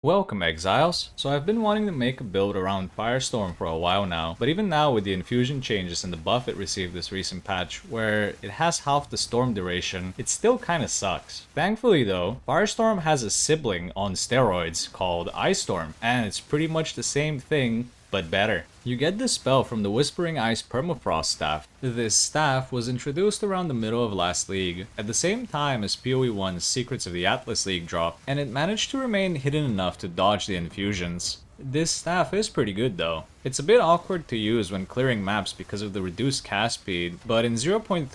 Welcome, Exiles! So I've been wanting to make a build around Firestorm for a while now, but even now with the infusion changes and the buff it received this recent patch, where it has half the storm duration, it still kinda sucks. Thankfully though, Firestorm has a sibling on steroids called Icestorm, and it's pretty much the same thing, but better. You get this spell from the Whispering Ice Permafrost staff. This staff was introduced around the middle of last league, at the same time as PoE 1's Secrets of the Atlas League dropped, and it managed to remain hidden enough to dodge the infusions. This staff is pretty good though. It's a bit awkward to use when clearing maps because of the reduced cast speed, but in 0.3,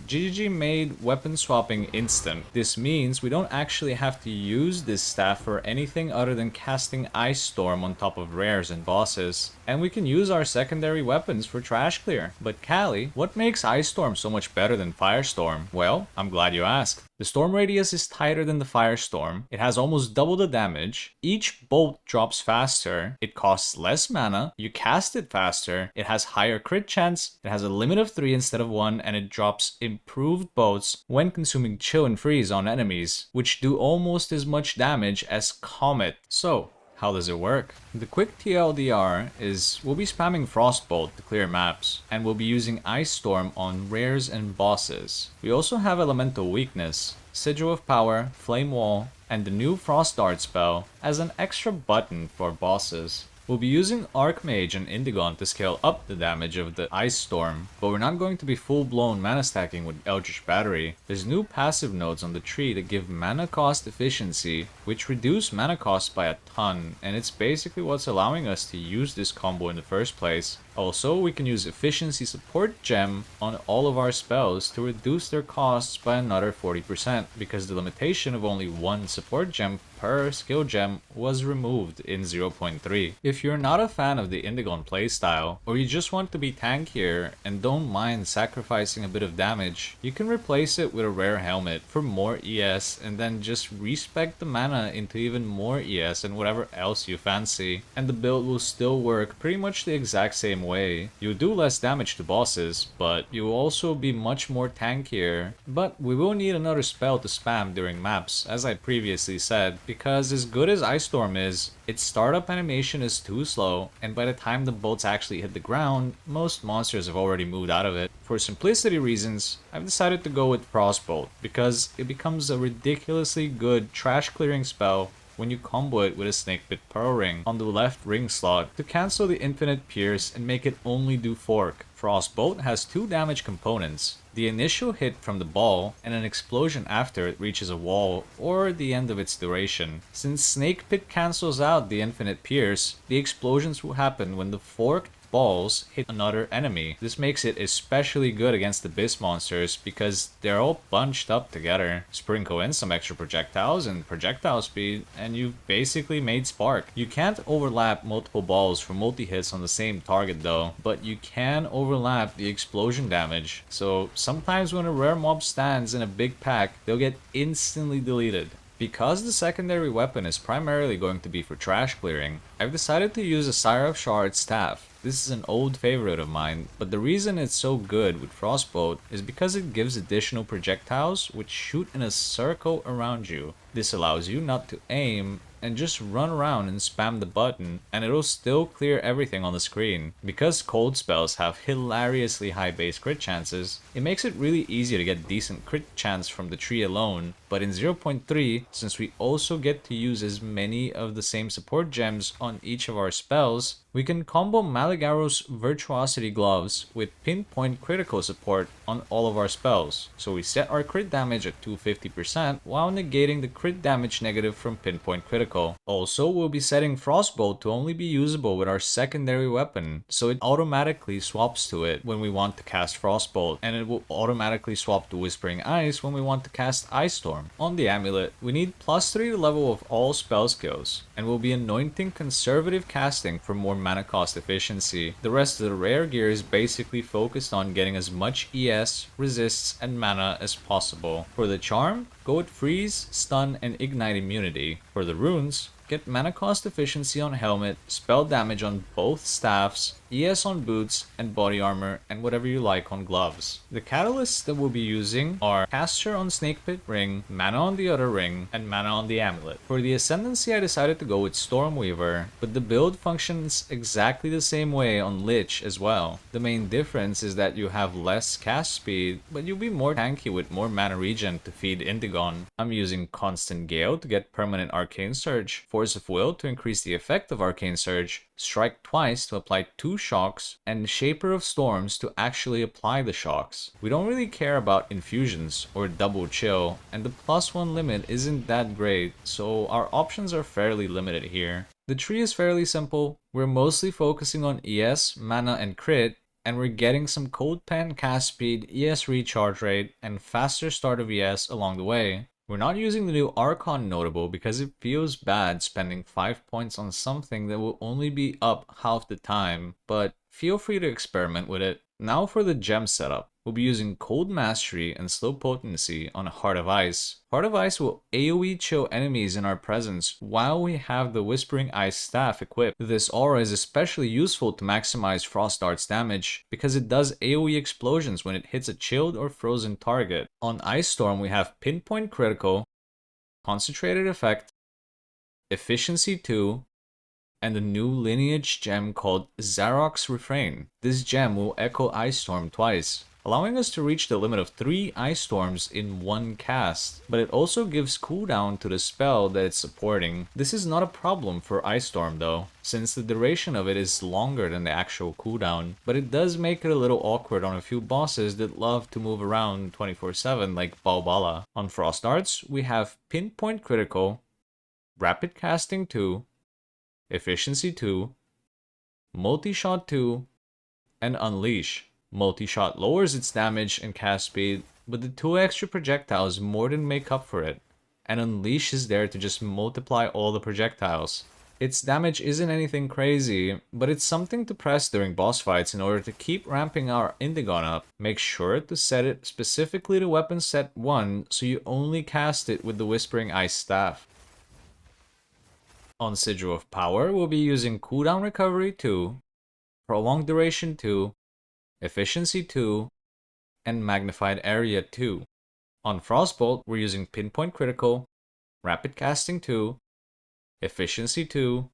GGG made weapon swapping instant. This means we don't actually have to use this staff for anything other than casting Icestorm on top of rares and bosses. And we can use our secondary weapons for trash clear. But Callie, what makes Icestorm so much better than Firestorm? Well, I'm glad you asked. The storm radius is tighter than the Firestorm, it has almost double the damage, each bolt drops faster, it costs less mana, you cast it faster, it has higher crit chance, it has a limit of 3 instead of 1, and it drops improved bolts when consuming chill and freeze on enemies, which do almost as much damage as Comet. So, how does it work? The quick TLDR is we'll be spamming Frostbolt to clear maps, and we'll be using Icestorm on rares and bosses. We also have Elemental Weakness, Sigil of Power, Flame Wall, and the new Frost Dart spell as an extra button for bosses. We'll be using Archmage and Indigon to scale up the damage of the Icestorm, but we're not going to be full-blown mana stacking with Eldritch Battery. There's new passive nodes on the tree that give mana cost efficiency, which reduce mana cost by a ton, and it's basically what's allowing us to use this combo in the first place. Also, we can use Efficiency Support Gem on all of our spells to reduce their costs by another 40%, because the limitation of only one support gem per skill gem was removed in 0.3. If you're not a fan of the Indigon playstyle, or you just want to be tankier and don't mind sacrificing a bit of damage, you can replace it with a rare helmet for more ES and then just respec the mana into even more ES and whatever else you fancy, and the build will still work pretty much the exact same way. You'll do less damage to bosses, but you'll also be much more tankier. But we will need another spell to spam during maps, as I previously said, because as good as Icestorm is, its startup animation is too slow, and by the time the bolts actually hit the ground, most monsters have already moved out of it. For simplicity reasons, I've decided to go with Frostbolt, because it becomes a ridiculously good trash clearing spell when you combo it with a Snakepit Pearl Ring on the left ring slot to cancel the Infinite Pierce and make it only do fork. Frostbolt has two damage components, the initial hit from the ball and an explosion after it reaches a wall or the end of its duration. Since Snake Pit cancels out the Infinite Pierce, the explosions will happen when the forked balls hit another enemy. This makes it especially good against the Abyss monsters because they're all bunched up together. Sprinkle in some extra projectiles and projectile speed and you've basically made Spark. You can't overlap multiple balls for multi-hits on the same target though, but you can overlap the explosion damage. So sometimes when a rare mob stands in a big pack, they'll get instantly deleted. Because the secondary weapon is primarily going to be for trash clearing, I've decided to use a Sire of Shard staff. This is an old favorite of mine, but the reason it's so good with Frostbolt is because it gives additional projectiles which shoot in a circle around you. This allows you not to aim and just run around and spam the button and it'll still clear everything on the screen. Because cold spells have hilariously high base crit chances, it makes it really easy to get decent crit chance from the tree alone, but in 0.3, since we also get to use as many of the same support gems on each of our spells, we can combo Maligaro's Virtuosity Gloves with pinpoint critical support on all of our spells. So we set our crit damage at 250% while negating the crit damage negative from pinpoint critical. Also, we'll be setting Frostbolt to only be usable with our secondary weapon, so it automatically swaps to it when we want to cast Frostbolt, and it will automatically swap to Whispering Ice when we want to cast Icestorm. On the amulet, we need +3 to level of all spell skills, and we'll be anointing conservative casting for more mana cost efficiency. The rest of the rare gear is basically focused on getting as much ES, resists, and mana as possible. For the charm, go with freeze, stun, and ignite immunity. For the runes, get mana cost efficiency on helmet, spell damage on both staffs, ES on boots, and body armor, and whatever you like on gloves. The catalysts that we'll be using are caster on Snake Pit ring, mana on the other ring, and mana on the amulet. For the ascendancy I decided to go with Stormweaver, but the build functions exactly the same way on Lich as well. The main difference is that you have less cast speed, but you'll be more tanky with more mana regen to feed Indigon. I'm using Constant Gale to get permanent Arcane Surge, Force of Will to increase the effect of Arcane Surge, Strike twice to apply 2 shocks, and Shaper of Storms to actually apply the shocks. We don't really care about infusions or double chill, and the +1 limit isn't that great, so our options are fairly limited here. The tree is fairly simple. We're mostly focusing on ES, mana, and crit, and we're getting some Cold Pen cast speed, ES recharge rate, and faster start of ES along the way. We're not using the new Archon notable because it feels bad spending 5 points on something that will only be up half the time, but feel free to experiment with it. Now for the gem setup. We'll be using Cold Mastery and Slow Potency on Heart of Ice. Heart of Ice will AoE chill enemies in our presence while we have the Whispering Ice Staff equipped. This aura is especially useful to maximize Frost Dart's damage because it does AoE explosions when it hits a chilled or frozen target. On Icestorm we have Pinpoint Critical, Concentrated Effect, Efficiency 2, and a new lineage gem called Zarok's Refrain. This gem will echo Icestorm twice, allowing us to reach the limit of 3 Ice Storms in one cast, but it also gives cooldown to the spell that it's supporting. This is not a problem for Ice Storm though, since the duration of it is longer than the actual cooldown, but it does make it a little awkward on a few bosses that love to move around 24/7 like Balbala. On Frost Darts, we have Pinpoint Critical, Rapid Casting 2, Efficiency 2, Multi-Shot 2, and Unleash. Multi-Shot lowers its damage and cast speed, but the 2 extra projectiles more than make up for it, and Unleash is there to just multiply all the projectiles. Its damage isn't anything crazy, but it's something to press during boss fights in order to keep ramping our Indigon up. Make sure to set it specifically to weapon set 1 so you only cast it with the Whispering Ice Staff. On Sigil of Power, we'll be using Cooldown Recovery 2, Prolonged Duration 2, Efficiency 2, and Magnified Area 2. On Frostbolt, we're using Pinpoint Critical, Rapid Casting 2, Efficiency 2,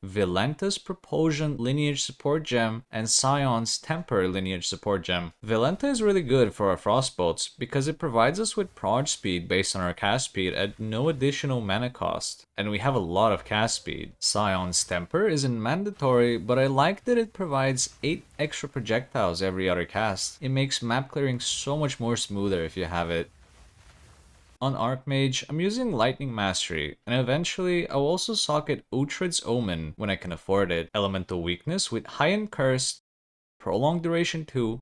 Vilenta's Propulsion Lineage Support Gem, and Scion's Temper Lineage Support Gem. Vilenta is really good for our Frostbolts because it provides us with proj speed based on our cast speed at no additional mana cost, and we have a lot of cast speed. Scion's Temper isn't mandatory, but I like that it provides 8 extra projectiles every other cast. It makes map clearing so much more smoother if you have it. On Archmage, I'm using Lightning Mastery, and eventually I'll also socket Uhtred's Omen when I can afford it. Elemental Weakness with High-End Cursed, Prolonged Duration 2,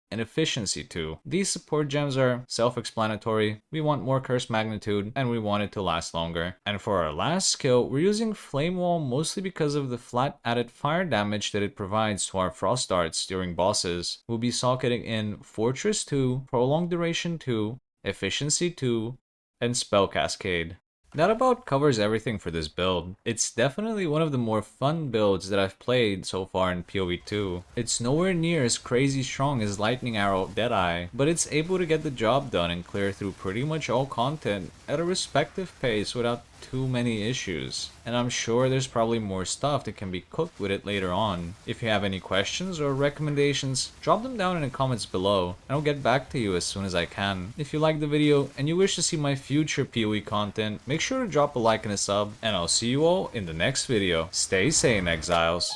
and Efficiency 2. These support gems are self-explanatory. We want more curse magnitude, and we want it to last longer. And for our last skill, we're using Flame Wall mostly because of the flat added fire damage that it provides to our Frost Darts during bosses. We'll be socketing in Fortress 2, Prolonged Duration 2, Efficiency 2, and Spell Cascade. That about covers everything for this build. It's definitely one of the more fun builds that I've played so far in PoE2. It's nowhere near as crazy strong as Lightning Arrow Deadeye, but it's able to get the job done and clear through pretty much all content at a respective pace without too many issues. And I'm sure there's probably more stuff that can be cooked with it later on. If you have any questions or recommendations, drop them down in the comments below, and I'll get back to you as soon as I can. If you liked the video and you wish to see my future PoE content, make sure to drop a like and a sub, and I'll see you all in the next video. Stay sane, Exiles.